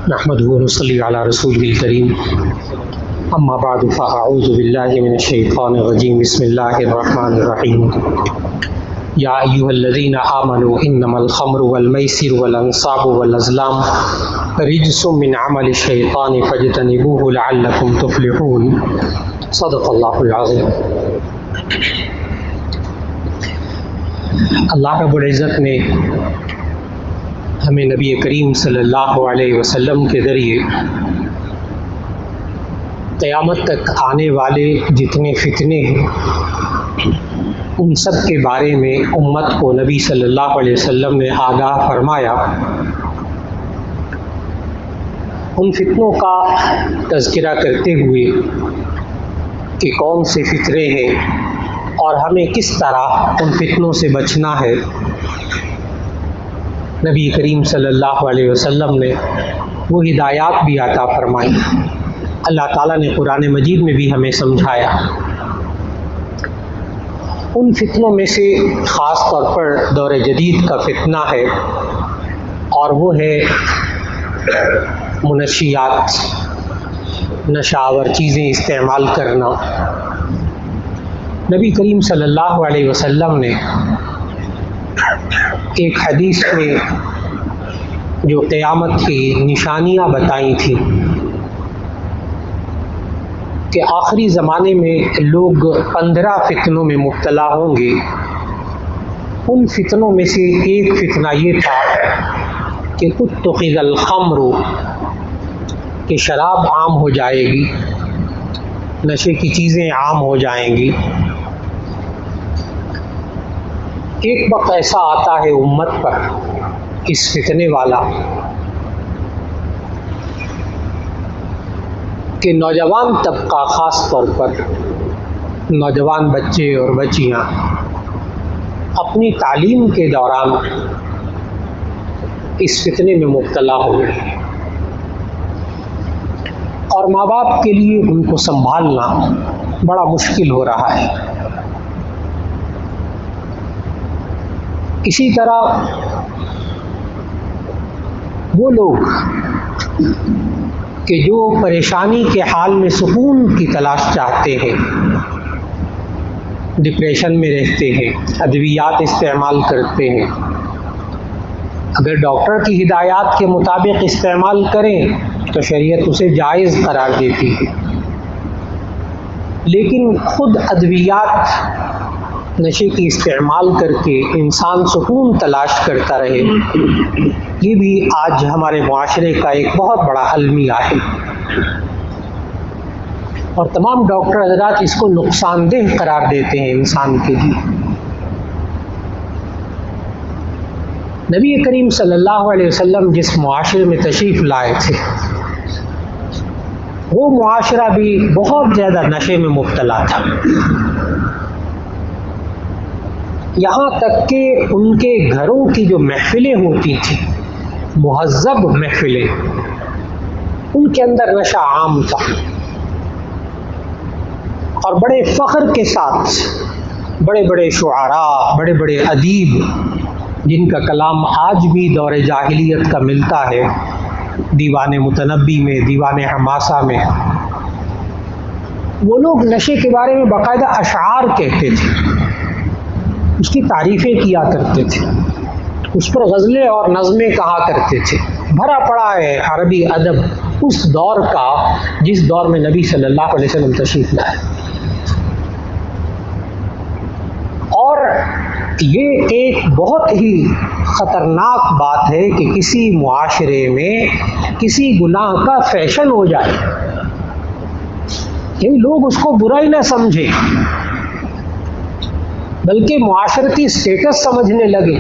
نحمده ونصلي على رسوله الكريم اما بعد فاعوذ بالله من الشيطان الرجيم بسم الله الرحمن الرحيم يا ايها الذين امنوا انما الخمر والميسر والانصاب والازلام رجس من عمل الشيطان فاجتنبوه لعلكم تفلحون صدق الله العظيم۔ اللہ رب العزت نے ہمیں نبی کریم صلی اللہ علیہ وسلم کے ذریعے قیامت تک آنے والے جتنے فتنے ہیں ان سب کے بارے میں امت کو نبی صلی اللہ علیہ وسلم نے آگاہ فرمایا۔ ان فتنوں کا تذکرہ کرتے ہوئے کہ کون سے فتنے ہیں اور ہمیں کس طرح ان فتنوں سے بچنا ہے، نبی کریم صلی اللہ علیہ وسلم نے وہ ہدایات بھی عطا فرمائی۔ اللہ تعالیٰ نے قرآن مجید میں بھی ہمیں سمجھایا۔ ان فتنوں میں سے خاص طور پر دور جدید کا فتنہ ہے اور وہ ہے منشیات، نشہ آور چیزیں استعمال کرنا۔ نبی کریم صلی اللہ علیہ وسلم نے ایک حدیث میں جو قیامت کی نشانیاں بتائی تھیں کہ آخری زمانے میں لوگ 15 فتنوں میں مبتلا ہوں گے۔ ان فتنوں میں سے ایک فتنہ یہ تھا کہ اتخذ الخمر، کہ شراب عام ہو جائے گی، نشے کی چیزیں عام ہو جائیں گی۔ ایک وقت ایسا آتا ہے امت پر اس فتنے والا کہ نوجوان طبقہ، خاص طور پر نوجوان بچے اور بچیاں اپنی تعلیم کے دوران اس فتنے میں مبتلا ہوئے اور ماں باپ کے لیے ان کو سنبھالنا بڑا مشکل ہو رہا ہے۔ اسی طرح وہ لوگ کہ جو پریشانی کے حال میں سکون کی تلاش چاہتے ہیں، ڈپریشن میں رہتے ہیں، ادویات استعمال کرتے ہیں، اگر ڈاکٹر کی ہدایات کے مطابق استعمال کریں تو شریعت اسے جائز قرار دیتی ہے، لیکن خود ادویات نشے کی استعمال کر کے انسان سکون تلاش کرتا رہے، یہ بھی آج ہمارے معاشرے کا ایک بہت بڑا المیہ ہے، اور تمام ڈاکٹر حضرات اس کو نقصان دہ قرار دیتے ہیں انسان کے لیے۔ نبی کریم صلی اللہ علیہ وسلم جس معاشرے میں تشریف لائے تھے وہ معاشرہ بھی بہت زیادہ نشے میں مبتلا تھا، یہاں تک کہ ان کے گھروں کی جو محفلیں ہوتی تھیں، مہذب محفلیں، ان کے اندر نشہ عام تھا، اور بڑے فخر کے ساتھ بڑے بڑے شعراء، بڑے بڑے ادیب جن کا کلام آج بھی دور جاہلیت کا ملتا ہے، دیوان متنبی میں، دیوان حماسہ میں، وہ لوگ نشے کے بارے میں باقاعدہ اشعار کہتے تھے، اس کی تعریفیں کیا کرتے تھے، اس پر غزلیں اور نظمیں کہا کرتے تھے۔ بھرا پڑا ہے عربی ادب اس دور کا جس دور میں نبی صلی اللہ علیہ وسلم تشریف لائے، اور یہ ایک بہت ہی خطرناک بات ہے کہ کسی معاشرے میں کسی گناہ کا فیشن ہو جائے، یعنی لوگ اس کو برا ہی نہ سمجھیں بلکہ معاشرتی اسٹیٹس سمجھنے لگے۔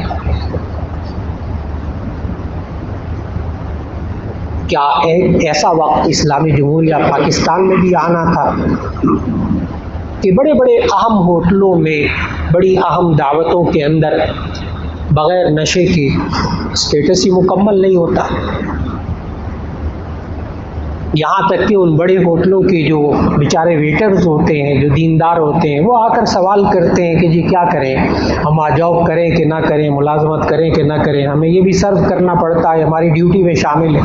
کیا ایک ایسا وقت اسلامی جمہوریہ پاکستان میں بھی آنا تھا کہ بڑے بڑے اہم ہوٹلوں میں، بڑی اہم دعوتوں کے اندر بغیر نشے کے اسٹیٹس ہی مکمل نہیں ہوتا۔ یہاں تک کہ ان بڑے ہوٹلوں کے جو بیچارے ویٹرز ہوتے ہیں، جو دیندار ہوتے ہیں، وہ آ کر سوال کرتے ہیں کہ جی کیا کریں، ہم جاب کریں کہ نہ کریں، ملازمت کریں کہ نہ کریں، ہمیں یہ بھی سرو کرنا پڑتا ہے، ہماری ڈیوٹی میں شامل ہے۔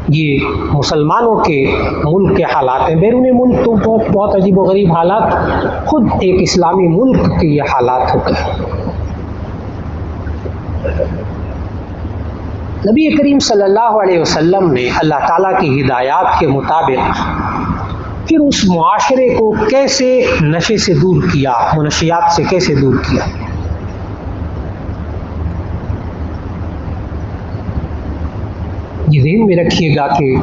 یہ مسلمانوں کے ملک کے حالات ہیں۔ بیرون ملک تو بہت عجیب و غریب حالات، خود ایک اسلامی ملک کے یہ حالات ہوتے ہیں۔ نبی کریم صلی اللہ علیہ وسلم نے اللہ تعالیٰ کی ہدایات کے مطابق پھر اس معاشرے کو کیسے نشے سے دور کیا، منشیات سے کیسے دور کیا۔ یہ ذہن میں رکھیے گا کہ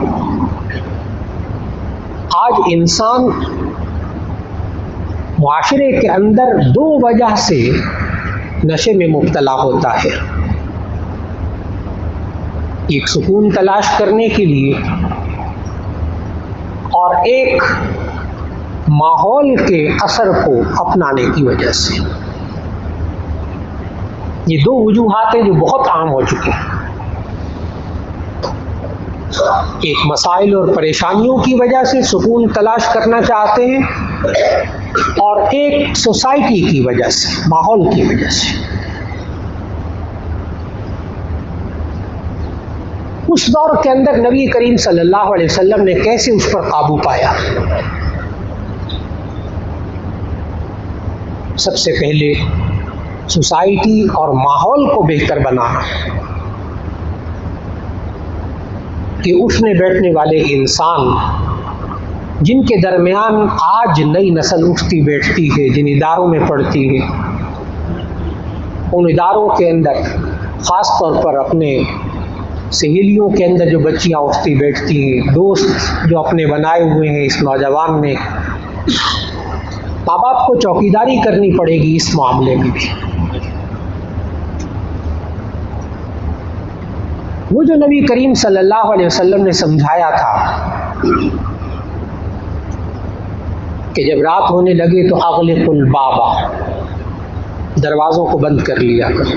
آج انسان معاشرے کے اندر دو وجہ سے نشے میں مبتلا ہوتا ہے، ایک سکون تلاش کرنے کے لیے اور ایک ماحول کے اثر کو اپنانے کی وجہ سے۔ یہ دو وجوہات ہیں جو بہت عام ہو چکے ہیں، ایک مسائل اور پریشانیوں کی وجہ سے سکون تلاش کرنا چاہتے ہیں، اور ایک سوسائٹی کی وجہ سے، ماحول کی وجہ سے۔ اس دور کے اندر نبی کریم صلی اللہ علیہ وسلم نے کیسے اس پر قابو پایا؟ سب سے پہلے سوسائٹی اور ماحول کو بہتر بنانا، کہ اٹھنے بیٹھنے والے انسان جن کے درمیان آج نئی نسل اٹھتی بیٹھتی ہے، جن اداروں میں پڑھتی ہے، ان اداروں کے اندر خاص طور پر اپنے سہیلیوں کے اندر جو بچیاں اٹھتی بیٹھتی ہیں، دوست جو اپنے بنائے ہوئے ہیں، اس نوجوان نے ماں باپ کو چوکیداری کرنی پڑے گی اس معاملے میں بھی۔ وہ جو نبی کریم صلی اللہ علیہ وسلم نے سمجھایا تھا کہ جب رات ہونے لگے تو اغلق الباب، دروازوں کو بند کر لیا کر۔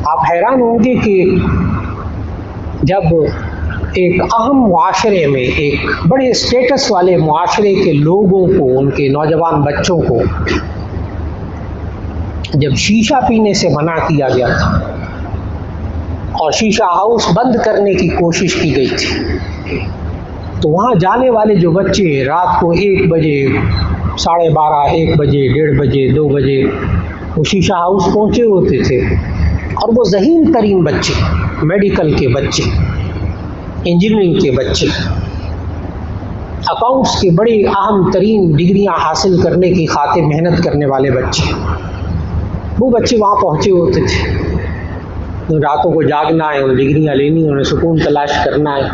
آپ حیران ہوں گے کہ جب ایک اہم معاشرے میں، ایک بڑے اسٹیٹس والے معاشرے کے لوگوں کو، ان کے نوجوان بچوں کو جب شیشہ پینے سے منع کیا گیا تھا اور شیشہ ہاؤس بند کرنے کی کوشش کی گئی تھی، تو وہاں جانے والے جو بچے رات کو 1 بجے، 12:30، 1 بجے، 1:30 بجے، 2 بجے وہ شیشہ ہاؤس پہنچے ہوتے تھے، اور وہ ذہین ترین بچے، میڈیکل کے بچے، انجینئرنگ کے بچے، اکاؤنٹس کے بڑی اہم ترین ڈگریاں حاصل کرنے کی خاطر محنت کرنے والے بچے، وہ بچے وہاں پہنچے ہوتے تھے۔ ان راتوں کو جاگنا ہے، ان ڈگریاں لینی، انہیں سکون تلاش کرنا ہے۔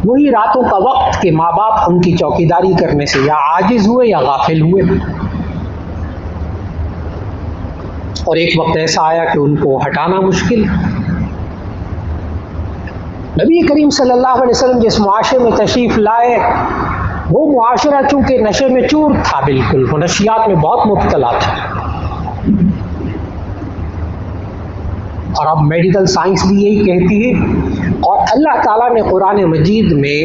وہی راتوں کا وقت کہ ماں باپ ان کی چوکیداری کرنے سے یا عاجز ہوئے یا غافل ہوئے، اور ایک وقت ایسا آیا کہ ان کو ہٹانا مشکل۔ نبی کریم صلی اللہ علیہ وسلم جس معاشرے میں تشریف لائے، وہ معاشرہ چونکہ نشے میں چور تھا، بالکل منشیات میں بہت مبتلا تھا، اور اب میڈیکل سائنس بھی یہی کہتی ہے۔ اور اللہ تعالیٰ نے قرآن مجید میں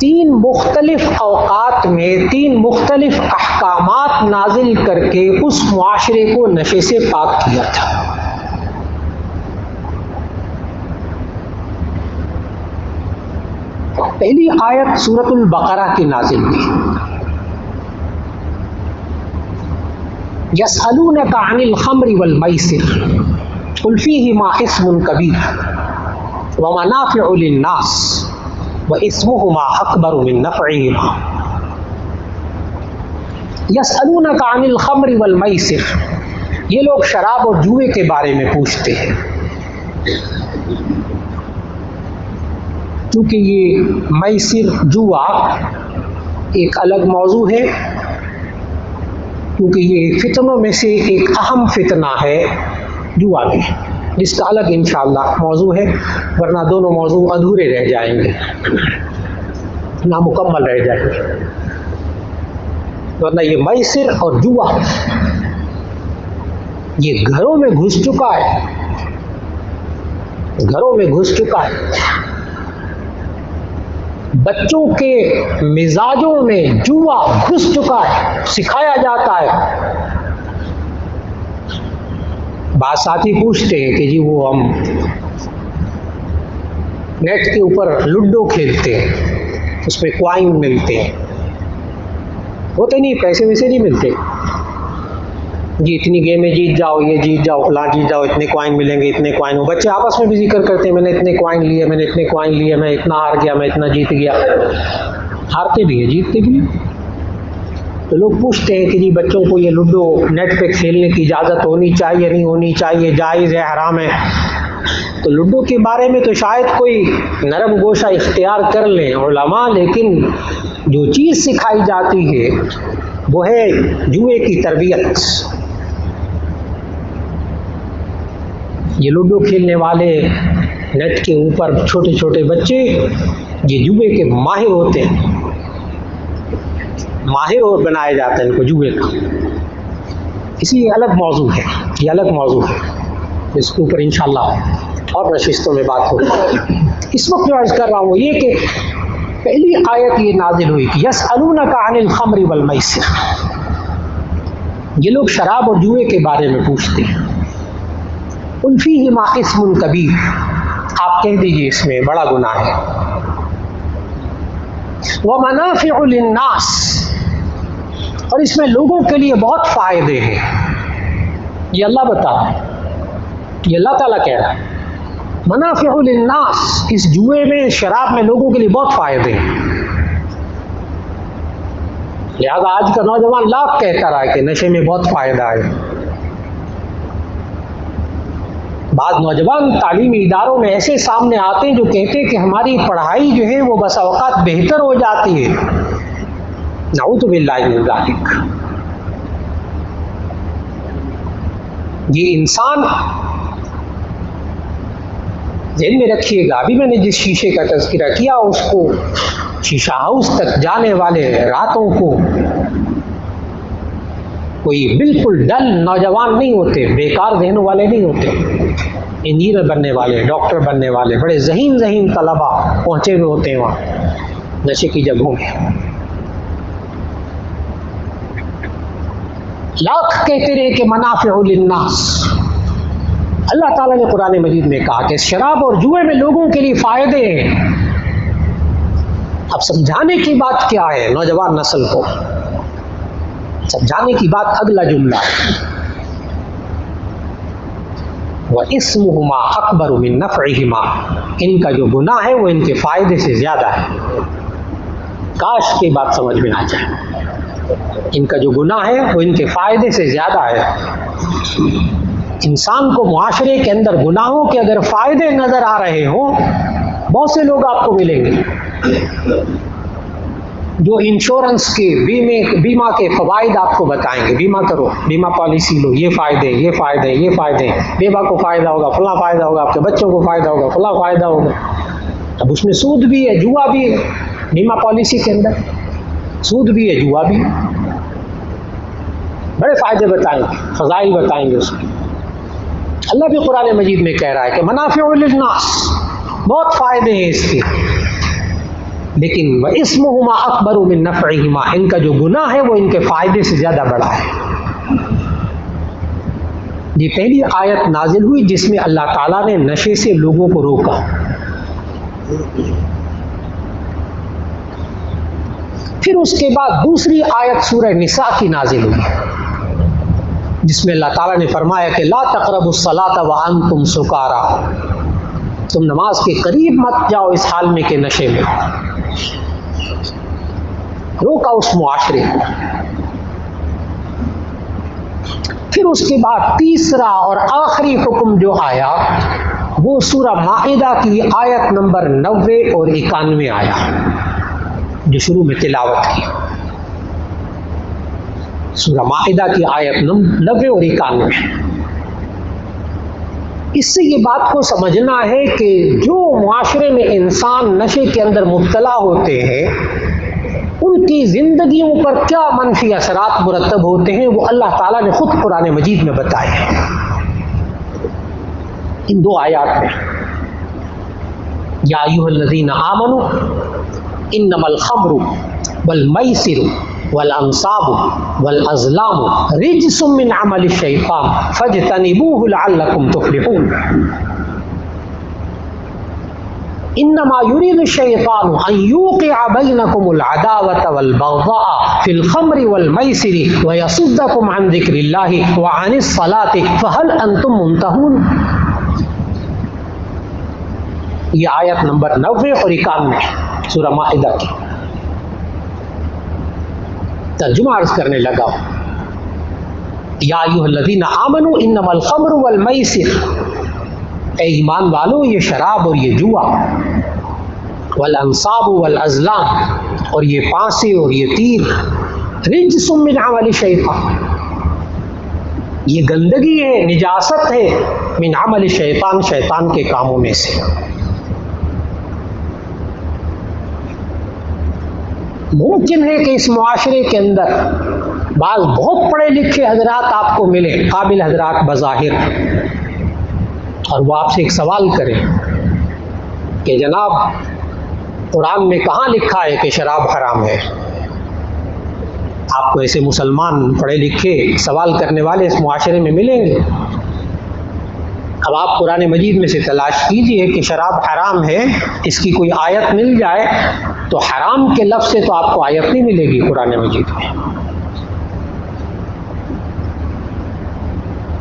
3 مختلف اوقات میں 3 مختلف احکامات نازل کر کے اس معاشرے کو نشے سے پاک کیا تھا۔ پہلی آیت سورۃ البقرہ کی نازل ہوئی، یسألونک عن الخمر والمیسر قل فیہما اسم کبیر ومنافع للناس واسمهما اکبر من نفعہما۔ یسألونک عن الخمر والمیسر، یہ لوگ شراب اور جوئے کے بارے میں پوچھتے ہیں، کیونکہ یہ میسر، جوا ایک الگ موضوع ہے، کیونکہ یہ فتنوں میں سے ایک اہم فتنہ ہے جوا بھی، جس کا الگ انشاءاللہ موضوع ہے، ورنہ دونوں موضوع ادھورے رہ جائیں گے، نامکمل رہ جائیں گے۔ ورنہ یہ میسر اور جوا یہ گھروں میں گھس چکا ہے، گھروں میں گھس چکا ہے، بچوں کے مزاجوں میں جوا گھس چکا ہے، سکھایا جاتا ہے۔ بعض ساتھی پوچھتے ہیں کہ جی وہ ہم نیٹ کے اوپر لوڈو کھیلتے ہیں، اس میں کوائن ملتے ہیں، ہوتے نہیں، پیسے ویسے نہیں ملتے، جی اتنی گیمیں جیت جاؤ، یہ جیت جاؤ، فلاں جیت جاؤ، اتنے کوائن ملیں گے، اتنے کوائن، وہ بچے آپس میں بھی ذکر کرتے ہیں میں نے اتنے کوائن لیے، میں نے اتنے کوائن لیے، میں اتنا ہار گیا، میں اتنا جیت گیا، ہارتے بھی ہیں جیتتے بھی ہیں۔ تو لوگ پوچھتے ہیں کہ جی بچوں کو یہ لوڈو نیٹ پہ کھیلنے کی اجازت ہونی چاہیے، نہیں ہونی چاہیے، جائز ہے، حرام ہے؟ تو لوڈو کے بارے میں تو شاید کوئی نرم گوشہ اختیار کر لیں علماء، لیکن جو چیز سکھائی جاتی ہے وہ ہے جوئے کی تربیت۔ یہ لوڈو کھیلنے والے نیٹ کے اوپر چھوٹے چھوٹے بچے یہ جوئے کے ماہر ہوتے ہیں، ماہر اور بنائے جاتے ہیں ان کو جوئے کا۔ اسی الگ موضوع ہے، یہ الگ موضوع ہے، اس کے اوپر انشاءاللہ اور نشستوں میں بات ہوگی۔ اس وقت جو عرض کر رہا ہوں وہ یہ کہ پہلی آیت یہ نازل ہوئی کہ یسألونک عن الخمر والمیسر، یہ لوگ شراب اور جوئے کے بارے میں پوچھتے ہیں۔ قل فیہما اسم کبیر، آپ کہہ دیجئے اس میں بڑا گناہ ہے۔ ومنافع للناس، اور اس میں لوگوں کے لیے بہت فائدے ہیں۔ یہ اللہ بتا رہا ہے، یہ اللہ تعالیٰ کہہ رہا ہے منافع للناس، اس جوئے میں، شراب میں لوگوں کے لیے بہت فائدے ہیں۔ لہذا آج کا نوجوان لاکھ کہتا رہا ہے کہ نشے میں بہت فائدہ ہے۔ بعض نوجوان تعلیمی اداروں میں ایسے سامنے آتے ہیں جو کہتے ہیں کہ ہماری پڑھائی جو ہے وہ بس اوقات بہتر ہو جاتی ہے۔ نعوذ باللہ من ذالک۔ یہ انسان ذہن میں رکھیے گا، ابھی میں نے جس شیشے کا تذکرہ کیا اس کو شیشہ ہاؤس تک جانے والے راتوں کو کوئی بالکل ڈل نوجوان نہیں ہوتے، بیکار ذہنوں والے نہیں ہوتے، انجینئر بننے والے، ڈاکٹر بننے والے، بڑے ذہین ذہین طلباء پہنچے ہوئے ہوتے ہیں وہاں نشے کی جگہوں میں۔ لاکھ کہتے رہے کہ منافع للناس، اللہ تعالیٰ نے قرآن مجید میں کہا کہ شراب اور جوئے میں لوگوں کے لیے فائدے ہیں۔ اب سمجھانے کی بات کیا ہے نوجوان نسل کو؟ سمجھانے کی بات اگلا جملہ ہے، وَإِسْمُهُمَا أَكْبَرُ مِن نَفْعِهِمَا، ان کا جو گناہ ہے وہ ان کے فائدے سے زیادہ ہے۔ کاش کی بات سمجھ میں آ جائے، ان کا جو گناہ ہے وہ ان کے فائدے سے زیادہ ہے۔ انسان کو معاشرے کے اندر گناہوں کے اگر فائدے نظر آ رہے ہوں، بہت سے لوگ آپ کو ملیں گے جو انشورنس کے بیمہ کے فوائد آپ کو بتائیں گے، بیمہ کرو، بیمہ پالیسی لو، یہ فائدے، یہ فائدے، یہ فائدے، بیوہ کو فائدہ ہوگا، فلاں فائدہ ہوگا، آپ کے بچوں کو فائدہ ہوگا، فلاں فائدہ ہوگا۔ اب اس میں سود بھی ہے، جوا بھی ہے، بیمہ پالیسی کے اندر سود بھی ہے، جوا بھی ہے، بڑے فائدے بتائیں گے، فضائل بتائیں گے اس کے۔ اللہ بھی قرآن مجید میں کہہ رہا ہے کہ منافع للناس، بہت فائدے ہیں اس کے، لیکن وَإِسْمُهُمَا أَكْبَرُ مِن نَفْعِهِمَا، ان کا جو گناہ ہے وہ ان کے فائدے سے زیادہ بڑا ہے۔ یہ پہلی آیت نازل ہوئی جس میں اللہ تعالیٰ نے نشے سے لوگوں کو روکا۔ پھر اس کے بعد دوسری آیت سورہ نساء کی نازل ہوئی جس میں اللہ تعالیٰ نے فرمایا کہ لا تقربوا الصلاۃ وانتم سکارا، تم نماز کے قریب مت جاؤ اس حال میں کہ نشے میں، روکا اس معاشرے کو۔ پھر اس کے بعد تیسرا اور آخری حکم جو آیا وہ سورہ مائدہ کی آیت نمبر 90 اور 91 آیا، جو شروع میں تلاوت کی، سورہ مائدہ کی آیت 90 اور 91۔ اس سے یہ بات کو سمجھنا ہے کہ جو معاشرے میں انسان نشے کے اندر مبتلا ہوتے ہیں ان کی زندگیوں پر کیا منفی اثرات مرتب ہوتے ہیں وہ اللہ تعالیٰ نے خود قرآن مجید میں بتائے ہیں ان دو آیات میں. یا ایھا الذین آمنوا انما الخمر والمیسر والانصاب والازلام رجس من عمل الشیطان فاجتنبوه لعلکم تفلحون. انما يريد الشيطان ان يوقع بينكم العداوة والبغضاء في الخمر والميسر ويصدكم عن ذكر الله وعن الصلاة فهل انتم منتهون. یہ آیت نمبر 90 اور 91 سورہ مائدہ کی. ترجمہ عرض کرنے لگا. یا ایھا الذین آمنوا انما الخمر والمیسر، اے ایمان والو یہ شراب اور یہ جوا، والانصاب والازلام اور یہ پانسے اور یہ تیر، رجس من عمل شیطان یہ گندگی ہے، نجاست ہے، من عمل شیطان شیطان کے کاموں میں سے. ممکن ہے کہ اس معاشرے کے اندر بعض بہت پڑھے لکھے حضرات آپ کو ملے، قابل حضرات بظاہر، اور وہ آپ سے ایک سوال کریں کہ جناب قرآن میں کہاں لکھا ہے کہ شراب حرام ہے. آپ کو ایسے مسلمان پڑھے لکھے سوال کرنے والے اس معاشرے میں ملیں گے. اب آپ قرآن مجید میں سے تلاش کیجئے کہ شراب حرام ہے، اس کی کوئی آیت مل جائے تو حرام کے لفظ سے تو آپ کو آیت نہیں ملے گی قرآن مجید میں.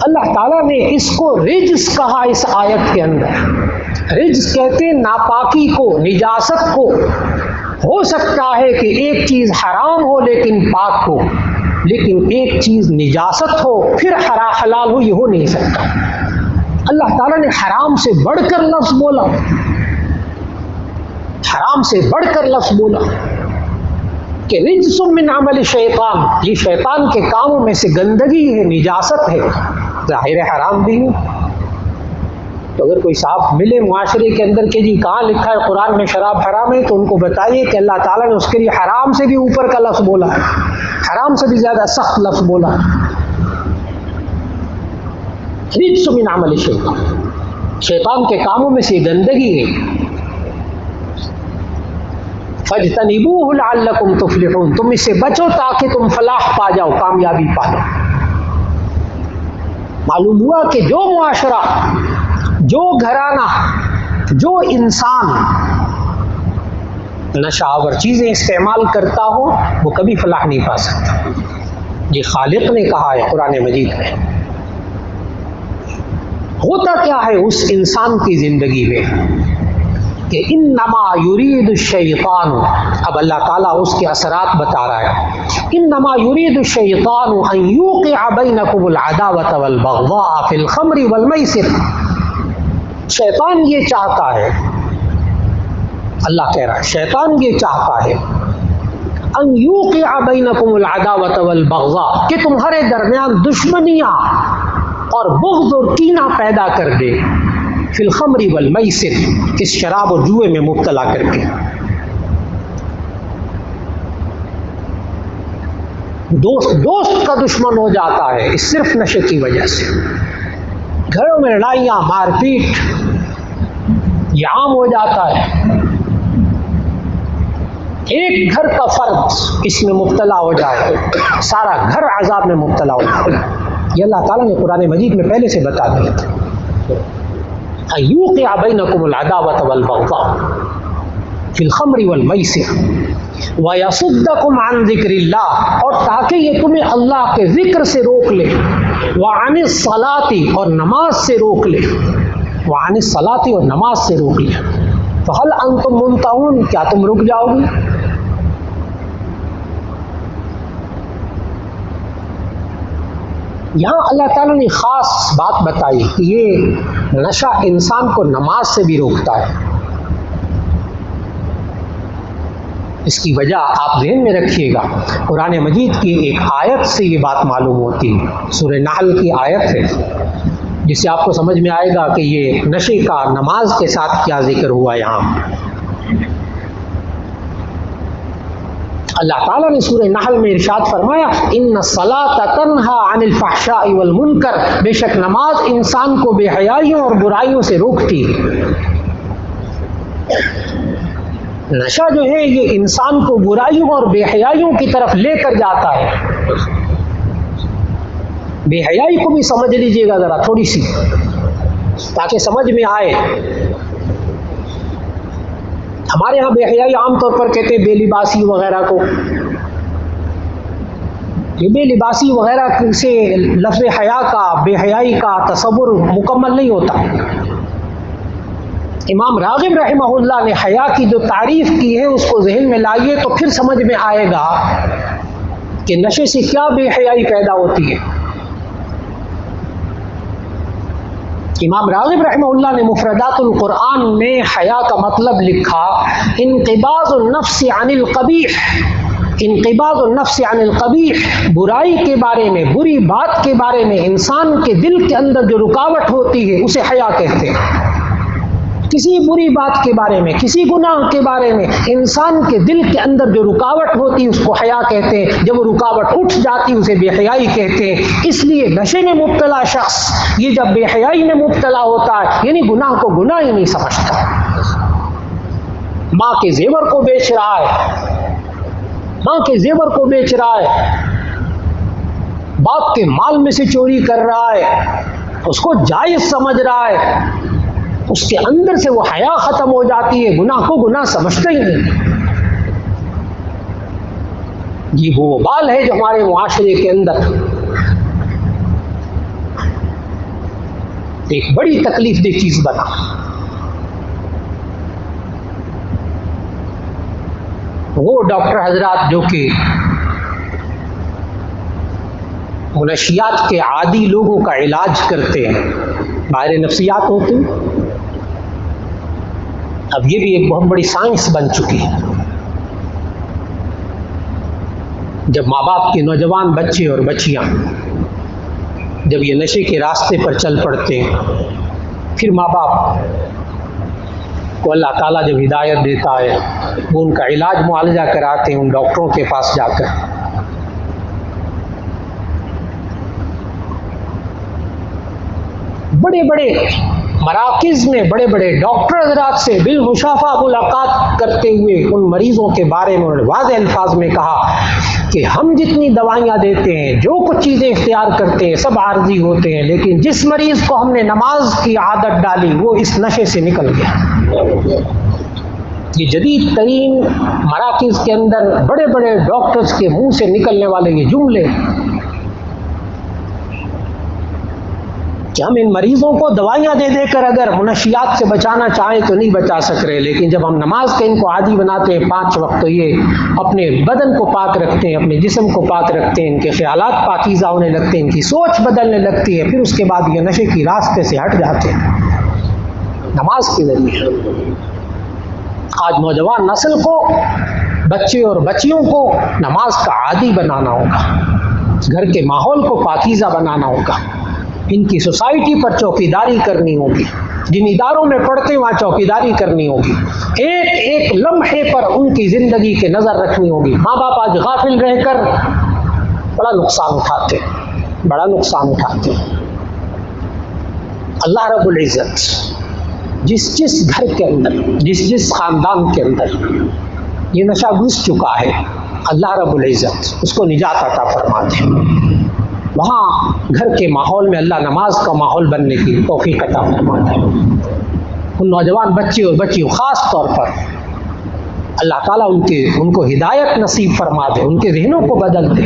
اللہ تعالیٰ نے اس کو رجس کہا اس آیت کے اندر. رجس کہتے ہیں ناپاکی کو، نجاست کو. ہو سکتا ہے کہ ایک چیز حرام ہو لیکن پاک ہو، لیکن ایک چیز نجاست ہو پھر حلال ہو، یہ ہو نہیں سکتا. اللہ تعالیٰ نے حرام سے بڑھ کر لفظ بولا، حرام سے بڑھ کر لفظ بولا کہ رجس من عمل شیطان، یہ شیطان کے کاموں میں سے گندگی ہے، نجاست ہے. ظاہر حرام بھی ہے. تو اگر کوئی صاحب ملے معاشرے کے اندر کہ جی کہاں لکھا ہے قرآن میں شراب حرام ہے، تو ان کو بتائیے کہ اللہ تعالیٰ نے اس کے لیے حرام سے بھی اوپر کا لفظ بولا ہے، حرام سے بھی زیادہ سخت لفظ بولا ہے. رجس من عمل شیطان، شیطان کے کاموں میں سے گندگی ہے. فاجتنبوہ لعلکم تفلحون، تم اس سے بچو تاکہ تم فلاح پا جاؤ، کامیابی پا جاؤ. معلوم ہوا کہ جو معاشرہ، جو گھرانہ، جو انسان نشہ آور چیزیں استعمال کرتا ہو وہ کبھی فلاح نہیں پا سکتا. یہ خالق نے کہا ہے قرآن مجید میں. ہوتا کیا ہے اس انسان کی زندگی میں کہ انما یرید الشیطان، اب اللہ تعالیٰ اس کے اثرات بتا رہا ہے. انما یرید الشیطان ان یوقع بینکم العداوۃ والبغضاء فی الخمر والمیسر. شیطان یہ چاہتا ہے، اللہ کہہ رہا ہے شیطان یہ چاہتا ہے ان یوقع بینکم العداوۃ والبغضاء کہ تمہارے درمیان دشمنیاں اور بغض اور کینہ پیدا کر دے، فی الخمر والمیسر، اس شراب اور جوئے میں مبتلا کر کے. دوست کا دشمن ہو جاتا ہے اس صرف نشے کی وجہ سے. گھروں میں لڑائیاں، مار پیٹ یہ عام ہو جاتا ہے. ایک گھر کا فرد اس میں مبتلا ہو جائے، سارا گھر عذاب میں مبتلا ہو جائے. یہ اللہ تعالیٰ نے قرآن مجید میں پہلے سے بتا دیا تھا. یوقع بینکم العداوۃ والبغضاء فی الخمر والمیسر ویصدکم عن ذکر اللہ، اور تاکہ یہ تمہیں اللہ کے ذکر سے روک لے، وعن الصلاۃ، اور نماز سے روک لے، وعن الصلاۃ، اور نماز سے روک لے. فہل انتم منتہون، کیا تم رک جاؤ گے؟ یہاں اللہ تعالیٰ نے خاص بات بتائی کہ یہ نشہ انسان کو نماز سے بھی روکتا ہے. اس کی وجہ آپ ذہن میں رکھیے گا، قرآن مجید کی ایک آیت سے یہ بات معلوم ہوتی ہے. سورہ نحل کی آیت ہے جس سے آپ کو سمجھ میں آئے گا کہ یہ نشے کا نماز کے ساتھ کیا ذکر ہوا. یہاں اللہ تعالیٰ نے سورہ نحل میں ارشاد فرمایا ان الصلاۃ تنہا عن الفحشاء والمنکر، بے شک نماز انسان کو بے حیائیوں اور برائیوں سے روکتی ہے۔ نشہ جو ہے یہ انسان کو برائیوں اور بے حیائیوں کی طرف لے کر جاتا ہے۔ بے حیائی کو بھی سمجھ لیجئے گا ذرا تھوڑی سی، تاکہ سمجھ میں آئے۔ ہمارے یہاں بے حیائی عام طور پر کہتے ہیں بے لباسی وغیرہ کو۔ یہ بے لباسی وغیرہ سے لفظ حیا کا، بے حیائی کا تصور مکمل نہیں ہوتا۔ امام راغب رحمہ اللہ نے حیا کی جو تعریف کی ہے اس کو ذہن میں لائیے تو پھر سمجھ میں آئے گا کہ نشے سے کیا بے حیائی پیدا ہوتی ہے۔ امام راغب رحمہ اللہ نے مفردات القرآن میں حیا کا مطلب لکھا انقباض النفس عن القبیح، انقباض النفس عن القبیح، برائی کے بارے میں، بری بات کے بارے میں انسان کے دل کے اندر جو رکاوٹ ہوتی ہے اسے حیا کہتے ہیں۔ کسی بری بات کے بارے میں، کسی گناہ کے بارے میں انسان کے دل کے اندر جو رکاوٹ ہوتی ہے اس کو حیا کہتے ہیں۔ جب وہ رکاوٹ اٹھ جاتی اسے بے حیائی کہتے ہیں۔ اس لیے نشے میں مبتلا شخص یہ جب بے حیائی میں مبتلا ہوتا ہے یعنی گناہ کو گناہ ہی نہیں سمجھتا، ماں کے زیور کو بیچ رہا ہے، ماں کے زیور کو بیچ رہا ہے، باپ کے مال میں سے چوری کر رہا ہے، اس کو جائز سمجھ رہا ہے، اس کے اندر سے وہ حیا ختم ہو جاتی ہے، گناہ کو گناہ سمجھتا ہی نہیں۔ یہ وہ وبال ہے جو ہمارے معاشرے کے اندر ایک بڑی تکلیف دہ چیز بنا۔ وہ ڈاکٹر حضرات جو کہ منشیات کے عادی لوگوں کا علاج کرتے ہیں، ماہر نفسیات ہوتے ہیں، اب یہ بھی ایک بہت بڑی سائنس بن چکی ہے۔ جب ماں باپ کے نوجوان بچے اور بچیاں جب یہ نشے کے راستے پر چل پڑتے ہیں، پھر ماں باپ کو اللہ تعالیٰ جب ہدایت دیتا ہے وہ ان کا علاج معالجہ کراتے ہیں ان ڈاکٹروں کے پاس جا کر۔ بڑے بڑے مراکز میں بڑے بڑے ڈاکٹر حضرات سے بالمشافہ ملاقات کرتے ہوئے ان مریضوں کے بارے میں انہوں نے واضح الفاظ میں کہا کہ ہم جتنی دوائیاں دیتے ہیں، جو کچھ چیزیں اختیار کرتے ہیں، سب عارضی ہوتے ہیں، لیکن جس مریض کو ہم نے نماز کی عادت ڈالی وہ اس نشے سے نکل گیا۔ یہ جدید ترین مراکز کے اندر بڑے بڑے ڈاکٹرز کے منہ سے نکلنے والے یہ جملے کہ ہم ان مریضوں کو دوائیاں دے دے کر اگر منشیات سے بچانا چاہیں تو نہیں بچا سک رہے، لیکن جب ہم نماز کے ان کو عادی بناتے ہیں 5 وقت تو یہ اپنے بدن کو پاک رکھتے ہیں، اپنے جسم کو پاک رکھتے ہیں، ان کے خیالات پاکیزہ ہونے لگتے ہیں، ان کی سوچ بدلنے لگتی ہے، پھر اس کے بعد یہ نشے کی راستے سے ہٹ جاتے ہیں نماز کے ذریعے۔ آج نوجوان نسل کو، بچے اور بچیوں کو نماز کا عادی بنانا ہوگا، گھر کے ماحول کو پاکیزہ بنانا ہوگا، ان کی سوسائٹی پر چوکیداری کرنی ہوگی، جن اداروں میں پڑھتے ہیں وہاں چوکیداری کرنی ہوگی، ایک ایک لمحے پر ان کی زندگی کے نظر رکھنی ہوگی۔ ماں باپ آج غافل رہ کر بڑا نقصان اٹھاتے ہیں، بڑا نقصان اٹھاتے ہیں۔ اللہ رب العزت جس گھر کے اندر، جس خاندان کے اندر یہ نشہ گھس چکا ہے، اللہ رب العزت اس کو نجات عطا فرماتے ہیں۔ وہاں گھر کے ماحول میں اللہ نماز کا ماحول بننے کی توفیق عطا فرماتا ہے۔ ان نوجوان بچے اور بچیوں خاص طور پر اللہ تعالیٰ ان کو ہدایت نصیب فرما دے، ان کے ذہنوں کو بدل دے،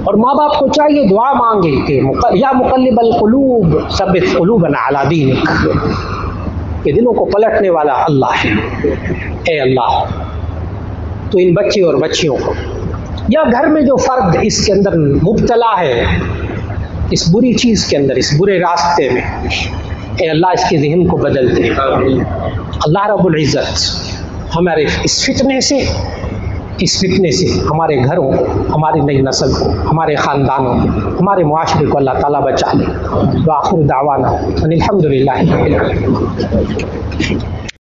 اور ماں باپ کو چاہیے دعا مانگے کہ یا مقلب القلوب ثبت قلوبنا علی دینک، کہ دلوں کو پلٹنے والا اللہ ہے۔ اے اللہ تو ان بچے اور بچیوں کو یا گھر میں جو فرد اس کے اندر مبتلا ہے، اس بری چیز کے اندر، اس برے راستے میں، اے اللہ اس کے ذہن کو بدل دے۔ اللہ رب العزت ہمارے اس فتنے سے ہمارے گھروں کو، ہماری نئی نسل کو، ہمارے خاندانوں کو، ہمارے معاشرے کو اللہ تعالیٰ بچا لے۔ وآخر دعوانا ان الحمد للہ۔